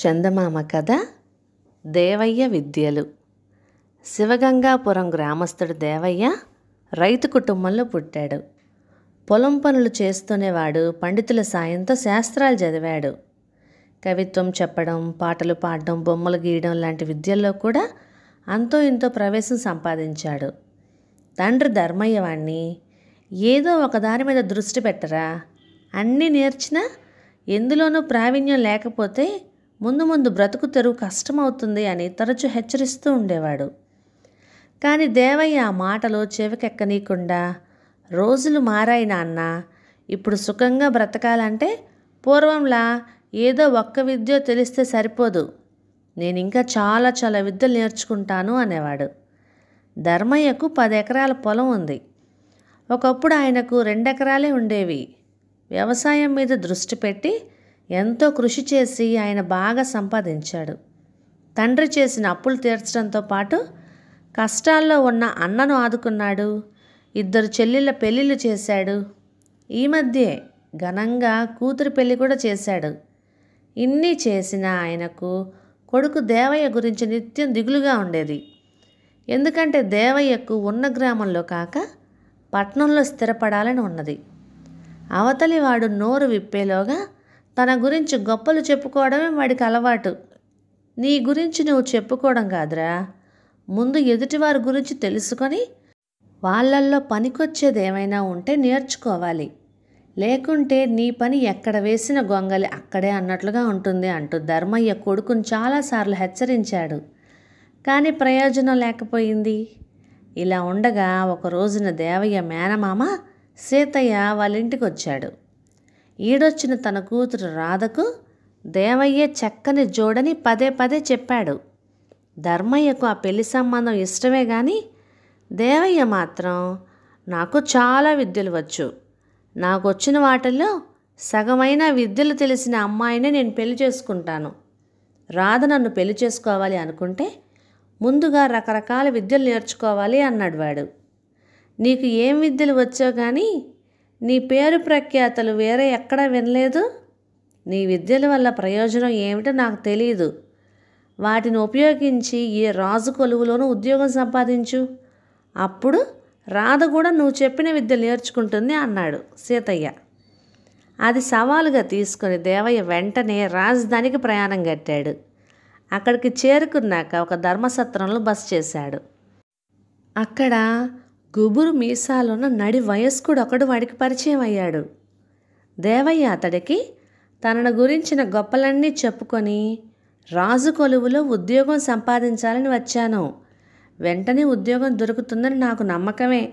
చందమామ కథ దేవయ్య విద్యలు. శివగంగాపురం గ్రామస్తుడు దేవయ్య రైతు కుటుంబంలో పుట్టాడు. పొలం పనులు చేస్తూనేవాడు పండితుల సాయంతో శాస్త్రాలు చదివాడు. కవిత్వం చెప్పడం, పాటలు పాడడం, బొమ్మలు గీయడం లాంటి విద్యల్లో కూడా అంతో ఇంతో ప్రవేశం సంపాదించాడు. తండ్రి ధర్మయ్య వాణ్ణి ఏదో ఒకదాని మీద దృష్టి పెట్టరా, అన్నీ నేర్చినా ఎందులోనూ ప్రావీణ్యం లేకపోతే ముందు ముందు బ్రతుకు తెరువు కష్టమవుతుంది అని తరచూ హెచ్చరిస్తూ ఉండేవాడు. కానీ దేవయ్య ఆ మాటలు చెవికెక్కనీయకుండా, రోజులు మారాయి నాన్న, ఇప్పుడు సుఖంగా బ్రతకాలంటే పూర్వంలా ఏదో ఒక్క విద్య తెలిస్తే సరిపోదు, నేను ఇంకా చాలా చాలా విద్యలు నేర్చుకుంటాను అనేవాడు. ధర్మయ్యకు 10 ఎకరాల పొలం ఉంది. ఒకప్పుడు ఆయనకు 2 ఎకరాలే ఉండేవి. వ్యవసాయం మీద దృష్టి పెట్టి ఎంతో కృషి చేసి ఆయన బాగా సంపాదించాడు. తండ్రి చేసిన అప్పులు తీర్చడంతో పాటు కష్టాల్లో ఉన్న అన్నను ఆదుకున్నాడు. 2 చెల్లెళ్ళ పెళ్ళిళ్ళు చేశాడు. ఈ మధ్యే ఘనంగా కూతురి పెళ్ళి కూడా చేశాడు. ఇన్ని చేసిన ఆయనకు కొడుకు దేవయ్య గురించి నిత్యం దిగులుగా ఉండేది. ఎందుకంటే దేవయ్యకు ఉన్న గ్రామంలో కాక పట్నంలో స్థిరపడాలని ఉన్నది. అవతలి వాడు నోరు విప్పేలోగా తన గురించి గొప్పలు చెప్పుకోవడమే వాడికి అలవాటు. నీ గురించి నువ్వు చెప్పుకోవడం కాదురా, ముందు ఎదుటివారి గురించి తెలుసుకొని వాళ్ళల్లో పనికొచ్చేది ఏమైనా ఉంటే నేర్చుకోవాలి, లేకుంటే నీ పని ఎక్కడ వేసిన గొంగలి అక్కడే అన్నట్లుగా ఉంటుంది అంటూ ధర్మయ్య కొడుకును చాలాసార్లు హెచ్చరించాడు. కానీ ప్రయోజనం లేకపోయింది. ఇలా ఉండగా ఒక రోజున దేవయ్య మేనమామ సీతయ్య వాళ్ళ ఇంటికి వచ్చాడు. ఈడొచ్చిన తన కూతురు రాధకు దేవయ్య చక్కని జోడని పదే పదే చెప్పాడు. ధర్మయ్యకు ఆ పెళ్లి సంబంధం ఇష్టమే కానీ దేవయ్య మాత్రం నాకు చాలా విద్యలు వచ్చు, నాకు వచ్చిన వాటిల్లో సగమైన విద్యలు తెలిసిన అమ్మాయినే నేను పెళ్లి చేసుకుంటాను. రాధ నన్ను పెళ్లి చేసుకోవాలి అనుకుంటే ముందుగా రకరకాల విద్యలు నేర్చుకోవాలి అన్నాడు వాడు. నీకు ఏం విద్యలు వచ్చో కానీ నీ పేరు ప్రఖ్యాతలు వేరే ఎక్కడా వినలేదు. నీ విద్యల వల్ల ప్రయోజనం ఏమిటో నాకు తెలియదు. వాటిని ఉపయోగించి ఏ రాజు కొలువులోనూ ఉద్యోగం సంపాదించు, అప్పుడు రాధ కూడా నువ్వు చెప్పిన విద్యలు నేర్చుకుంటుంది అన్నాడు సీతయ్య. అది సవాలుగా తీసుకొని దేవయ్య వెంటనే రాజధానికి ప్రయాణం కట్టాడు. అక్కడికి చేరుకున్నాక ఒక ధర్మసత్రంలో బస చేశాడు. అక్కడ గుబురు మీసాలున్న నడి వయస్కుడు ఒకడు వాడికి పరిచయం అయ్యాడు. దేవయ్య అతడికి తనను గురించిన గొప్పలన్నీ చెప్పుకొని, రాజు కొలువులో ఉద్యోగం సంపాదించాలని వచ్చాను, వెంటనే ఉద్యోగం దొరుకుతుందని నాకు నమ్మకమే,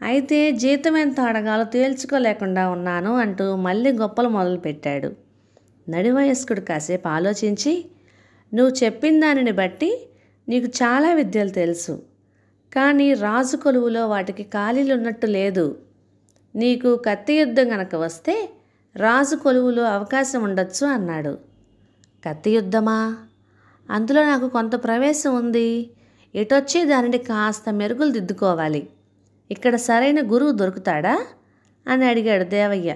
అయితే జీతం ఎంత అడగాలో తేల్చుకోలేకుండా ఉన్నాను అంటూ మళ్ళీ గొప్పలు మొదలుపెట్టాడు. నడి వయస్కుడు కాసేపు ఆలోచించి, నువ్వు చెప్పిన దానిని బట్టి నీకు చాలా విద్యలు తెలుసు, కానీ రాజు కొలువులో వాటికి ఖాళీలు ఉన్నట్టు లేదు. నీకు కత్తి యుద్ధం గనక వస్తే రాజు కొలువులో అవకాశం ఉండొచ్చు అన్నాడు. కత్తి యుద్ధమా? అందులో నాకు కొంత ప్రవేశం ఉంది. ఎటొచ్చే దానిని కాస్త మెరుగులు దిద్దుకోవాలి. ఇక్కడ సరైన గురువు దొరుకుతాడా అని అడిగాడు దేవయ్య.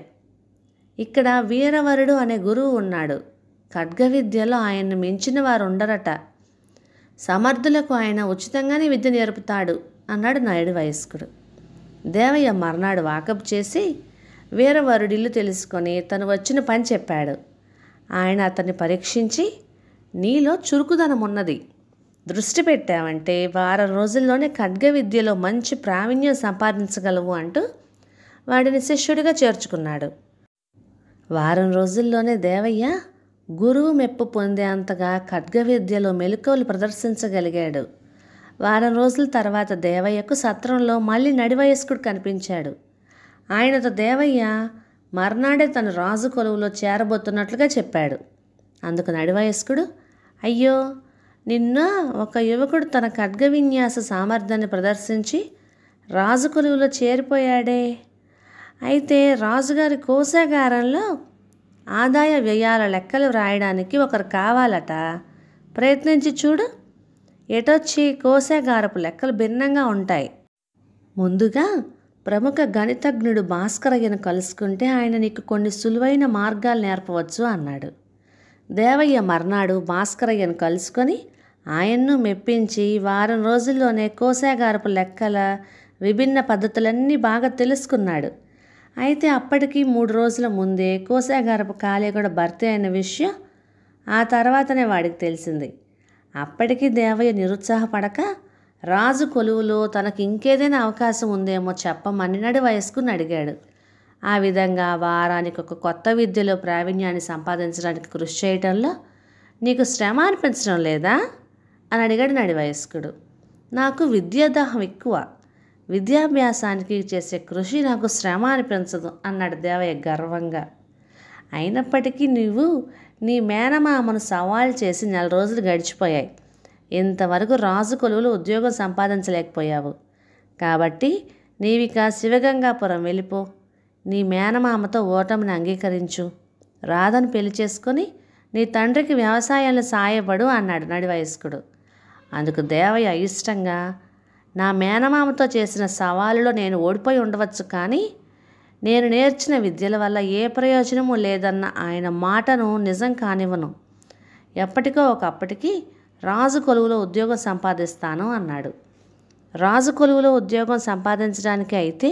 ఇక్కడ వీరవరుడు అనే గురువు ఉన్నాడు. ఖడ్గ విద్యలో ఆయన్ను మించిన వారు ఉండరట. సమర్థులకు ఆయన ఉచితంగానే విద్య నేర్పుతాడు అన్నాడు నాయుడు వయస్కుడు. దేవయ్య మర్నాడు వాకప్ చేసి వీరవరుడిల్లు తెలుసుకొని తను వచ్చిన పని చెప్పాడు. ఆయన అతన్ని పరీక్షించి, నీలో చురుకుదనం ఉన్నది, దృష్టి పెట్టావంటే వారం రోజుల్లోనే ఖడ్గ విద్యలో మంచి ప్రావీణ్యం సంపాదించగలవు అంటూ వాడిని శిష్యుడిగా చేర్చుకున్నాడు. వారం రోజుల్లోనే దేవయ్య గురువు మెప్పు పొందేంతగా ఖడ్గ విద్యలో మెలకువలు ప్రదర్శించగలిగాడు. వారం రోజుల తర్వాత దేవయ్యకు సత్రంలో మళ్ళీ నడివయస్కుడు కనిపించాడు. ఆయనతో దేవయ్య మర్నాడే తన రాజు కొలువులో చేరబోతున్నట్లుగా చెప్పాడు. అందుకు నడివయస్కుడు, అయ్యో, నిన్న ఒక యువకుడు తన ఖడ్గ విన్యాస సామర్థ్యాన్ని ప్రదర్శించి రాజు కొలువులో చేరిపోయాడే. అయితే రాజుగారి కోశాగారంలో ఆదాయ వ్యయాల లెక్కలు వ్రాయడానికి ఒకరు కావాలట, ప్రయత్నించి చూడు. ఎటొచ్చి కోశాగారపు లెక్కలు భిన్నంగా ఉంటాయి. ముందుగా ప్రముఖ గణితజ్ఞుడు భాస్కరయ్యను కలుసుకుంటే ఆయన నీకు కొన్ని సులువైన మార్గాలు నేర్పవచ్చు అన్నాడు. దేవయ్య మర్నాడు భాస్కరయ్యను కలుసుకొని ఆయన్ను మెప్పించి వారం రోజుల్లోనే కోశాగారపు లెక్కల విభిన్న పద్ధతులన్నీ బాగా తెలుసుకున్నాడు. అయితే అప్పటికి 3 రోజుల ముందే కోశాగారపు ఖాళీ కూడా భర్తీ అయిన విషయం ఆ తర్వాతనే వాడికి తెలిసింది. అప్పటికీ దేవయ్య నిరుత్సాహపడక రాజు కొలువులో తనకు ఇంకేదైనా అవకాశం ఉందేమో చెప్పమని నడివయస్కుని అడిగాడు. ఆ విధంగా వారానికి ఒక కొత్త విద్యలో ప్రావీణ్యాన్ని సంపాదించడానికి కృషి చేయటంలో నీకు శ్రమ అనిపించడం లేదా అని అడిగాడు నడివయస్కుడు. నాకు విద్యాదాహం ఎక్కువ, విద్యాభ్యాసానికి చేసే కృషి నాకు శ్రమ అనిపించదు అన్నాడు దేవయ్య గర్వంగా. అయినప్పటికీ నువ్వు నీ మేనమామను సవాల్ చేసి 4 రోజులు గడిచిపోయాయి. ఇంతవరకు రాజు కొలువులో ఉద్యోగం సంపాదించలేకపోయావు. కాబట్టి నీవిక శివగంగాపురం వెళ్ళిపో. నీ మేనమామతో ఓటమిని అంగీకరించు. రాధను పెళ్లి చేసుకొని నీ తండ్రికి వ్యవసాయంలో సాయపడు అన్నాడు నడివయస్కుడు. అందుకు దేవయ్య అయిష్టంగా, నా మేనమామతో చేసిన సవాలులో నేను ఓడిపోయి ఉండవచ్చు, కానీ నేను నేర్చిన విద్యల వల్ల ఏ ప్రయోజనము లేదన్న ఆయన మాటను నిజం కానివ్వను. ఎప్పటికో ఒకప్పటికి రాజు కొలువులో ఉద్యోగం సంపాదిస్తాను అన్నాడు. రాజు కొలువులో ఉద్యోగం సంపాదించడానికి అయితే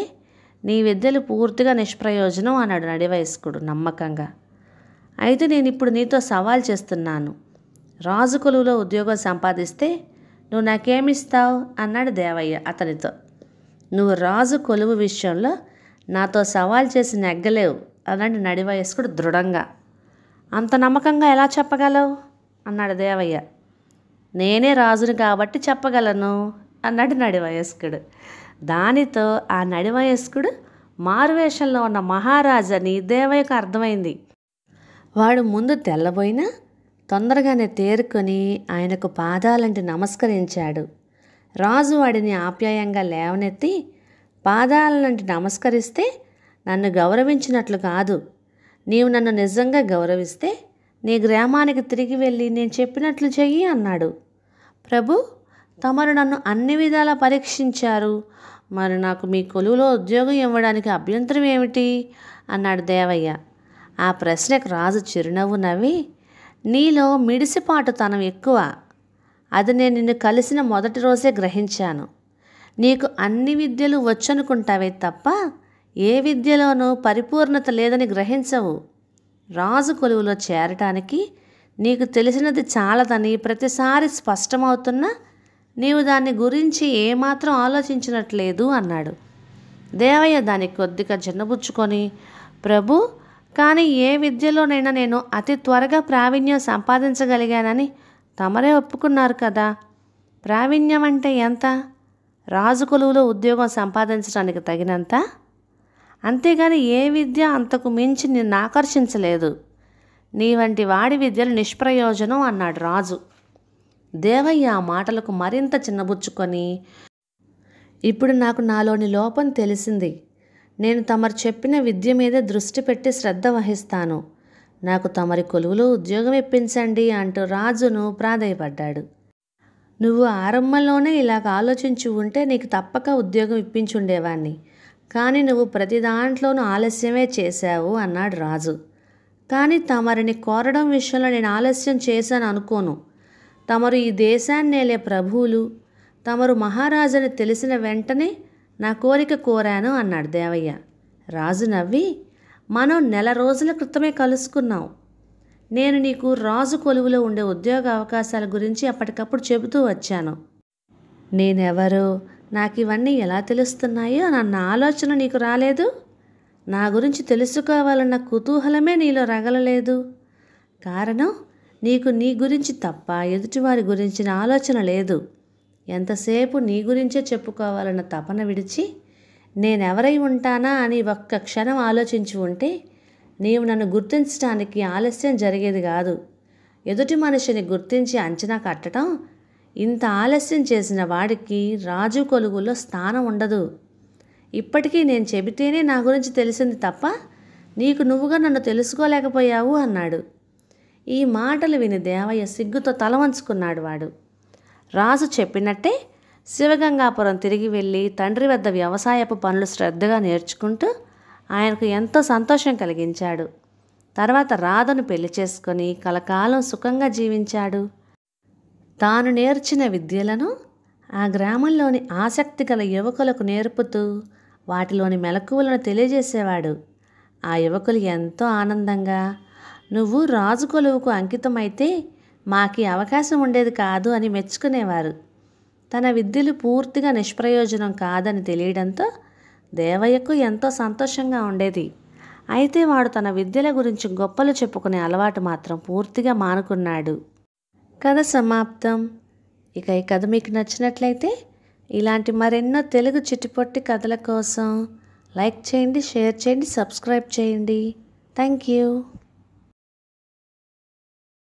నీ విద్యలు పూర్తిగా నిష్ప్రయోజనం అన్నాడు నడివయస్కుడు నమ్మకంగా. అయితే నేను ఇప్పుడు నీతో సవాల్ చేస్తున్నాను. రాజు కొలువులో ఉద్యోగం సంపాదిస్తే నువ్వు నాకేమిస్తావు అన్నాడు దేవయ్య అతనితో. నువ్వు రాజు కొలువు విషయంలో నాతో సవాల్ చేసి నెగ్గలేవు అన్నాడు నడివయస్కుడు దృఢంగా. అంత నమ్మకంగా ఎలా చెప్పగలవు అన్నాడు దేవయ్య. నేనే రాజుని కాబట్టి చెప్పగలను అన్నాడు నడివయస్కుడు. దానితో ఆ నడివయస్కుడు మారువేషంలో ఉన్న మహారాజని దేవయ్యకు అర్థమైంది. వాడు ముందు తెల్లబోయినా తొందరగానే తేరుకొని ఆయనకు పాదాలంటి నమస్కరించాడు. రాజు వాడిని ఆప్యాయంగా లేవనెత్తి, పాదాలంటి నమస్కరిస్తే నన్ను గౌరవించినట్లు కాదు. నీవు నన్ను నిజంగా గౌరవిస్తే నీ గ్రామానికి తిరిగి వెళ్ళి నేను చెప్పినట్లు చెయ్యి అన్నాడు. ప్రభు, తమరు నన్ను అన్ని విధాలా పరీక్షించారు. మరి నాకు మీ కొలువులో ఉద్యోగం ఇవ్వడానికి అభ్యంతరం ఏమిటి అన్నాడు దేవయ్య. ఆ ప్రశ్నకు రాజు చిరునవ్వు నవ్వి, నీలో మిడిసిపాటుతనం ఎక్కువ. అది నేను నిన్ను కలిసిన మొదటి రోజే గ్రహించాను. నీకు అన్ని విద్యలు వచ్చనుకుంటావే తప్ప ఏ విద్యలోనూ పరిపూర్ణత లేదని గ్రహించవు. రాజు కొలువులో చేరటానికి నీకు తెలిసినది చాలదని ప్రతిసారి స్పష్టమవుతున్నా నీవు దాని గురించి ఏమాత్రం ఆలోచించినట్లేదు అన్నాడు. దేవయ్య దానికి కొద్దిగా చిన్నబుచ్చుకొని, ప్రభు, కానీ ఏ విద్యలోనైనా నేను అతి త్వరగా ప్రావీణ్యం సంపాదించగలిగానని తమరే ఒప్పుకున్నారు కదా. ప్రావీణ్యం అంటే ఎంత? రాజు కొలువులో ఉద్యోగం సంపాదించడానికి తగినంత. అంతేగాని ఏ విద్య అంతకు మించి నిన్ను ఆకర్షించలేదు. నీ వంటి వాడి విద్యలు నిష్ప్రయోజనం అన్నాడు రాజు. దేవయ్య ఆ మాటలకు మరింత చిన్నబుచ్చుకొని, ఇప్పుడు నాకు నాలోని లోపం తెలిసింది. నేను తమరు చెప్పిన విద్య మీద దృష్టి పెట్టి శ్రద్ధ వహిస్తాను. నాకు తమరి కొలువులో ఉద్యోగం ఇప్పించండి అంటూ రాజును ప్రాధేయపడ్డాడు. నువ్వు ఆరంభంలోనే ఇలాగ ఆలోచించి ఉంటే నీకు తప్పక ఉద్యోగం ఇప్పించుండేవాణ్ణి. కానీ నువ్వు ప్రతి దాంట్లోనూ ఆలస్యమే చేశావు అన్నాడు రాజు. కానీ తమరిని కోరడం విషయంలో నేను ఆలస్యం చేశాను అనుకోను. తమరు ఈ దేశాన్ని నేలే ప్రభువులు, తమరు మహారాజుని తెలిసిన వెంటనే నా కోరిక కోరాను అన్నాడు దేవయ్య. రాజు నవ్వి, మనం 1 రోజుల క్రితమే కలుసుకున్నాం. నేను నీకు రాజు కొలువులో ఉండే ఉద్యోగ అవకాశాల గురించి అప్పటికప్పుడు చెబుతూ వచ్చాను. నేనెవరో, నాకు ఇవన్నీ ఎలా తెలుస్తున్నాయో అన్న ఆలోచన నీకు రాలేదు. నా గురించి తెలుసుకోవాలన్న కుతూహలమే నీలో రగలలేదు. కారణం, నీకు నీ గురించి తప్ప ఎదుటివారి గురించిన ఆలోచన లేదు. ఎంతసేపు నీ గురించే చెప్పుకోవాలన్న తపన విడిచి నేనెవరై ఉంటానా అని ఒక్క క్షణం ఆలోచించి ఉంటే నీవు నన్ను గుర్తించడానికి ఆలస్యం జరిగేది కాదు. ఎదుటి మనిషిని గుర్తించి అంచనా కట్టడం, ఇంత ఆలస్యం చేసిన వాడికి రాజు కొలువులో స్థానం ఉండదు. ఇప్పటికీ నేను చెబితేనే నా గురించి తెలిసింది తప్ప నీకు నువ్వుగా నన్ను తెలుసుకోలేకపోయావు అన్నాడు. ఈ మాటలు విని దేవయ్య సిగ్గుతో తల వంచుకున్నాడు. వాడు రాజు చెప్పినట్టే శివగంగాపురం తిరిగి వెళ్ళి తండ్రి వద్ద వ్యవసాయపు పనులు శ్రద్ధగా నేర్చుకుంటూ ఆయనకు ఎంతో సంతోషం కలిగించాడు. తర్వాత రాధను పెళ్లి చేసుకొని కలకాలం సుఖంగా జీవించాడు. తాను నేర్చిన విద్యలను ఆ గ్రామంలోని ఆసక్తి గల యువకులకు నేర్పుతూ వాటిలోని మెలకువలను తెలియజేసేవాడు. ఆ యువకులు ఎంతో ఆనందంగా, నువ్వు రాజు కొలువుకు అంకితమైతే మాకీ అవకాశం ఉండేది కాదు అని మెచ్చుకునేవారు. తన విద్యలు పూర్తిగా నిష్ప్రయోజనం కాదని తెలియడంతో దేవయ్యకు ఎంతో సంతోషంగా ఉండేది. అయితే వాడు తన విద్యల గురించి గొప్పలు చెప్పుకునే అలవాటు మాత్రం పూర్తిగా మానుకున్నాడు. కథ సమాప్తం. ఇక ఈ కథ మీకు నచ్చినట్లయితే ఇలాంటి మరెన్నో తెలుగు చిట్టిపొట్టి కథల కోసం లైక్ చేయండి, షేర్ చేయండి, సబ్స్క్రైబ్ చేయండి. Thank you.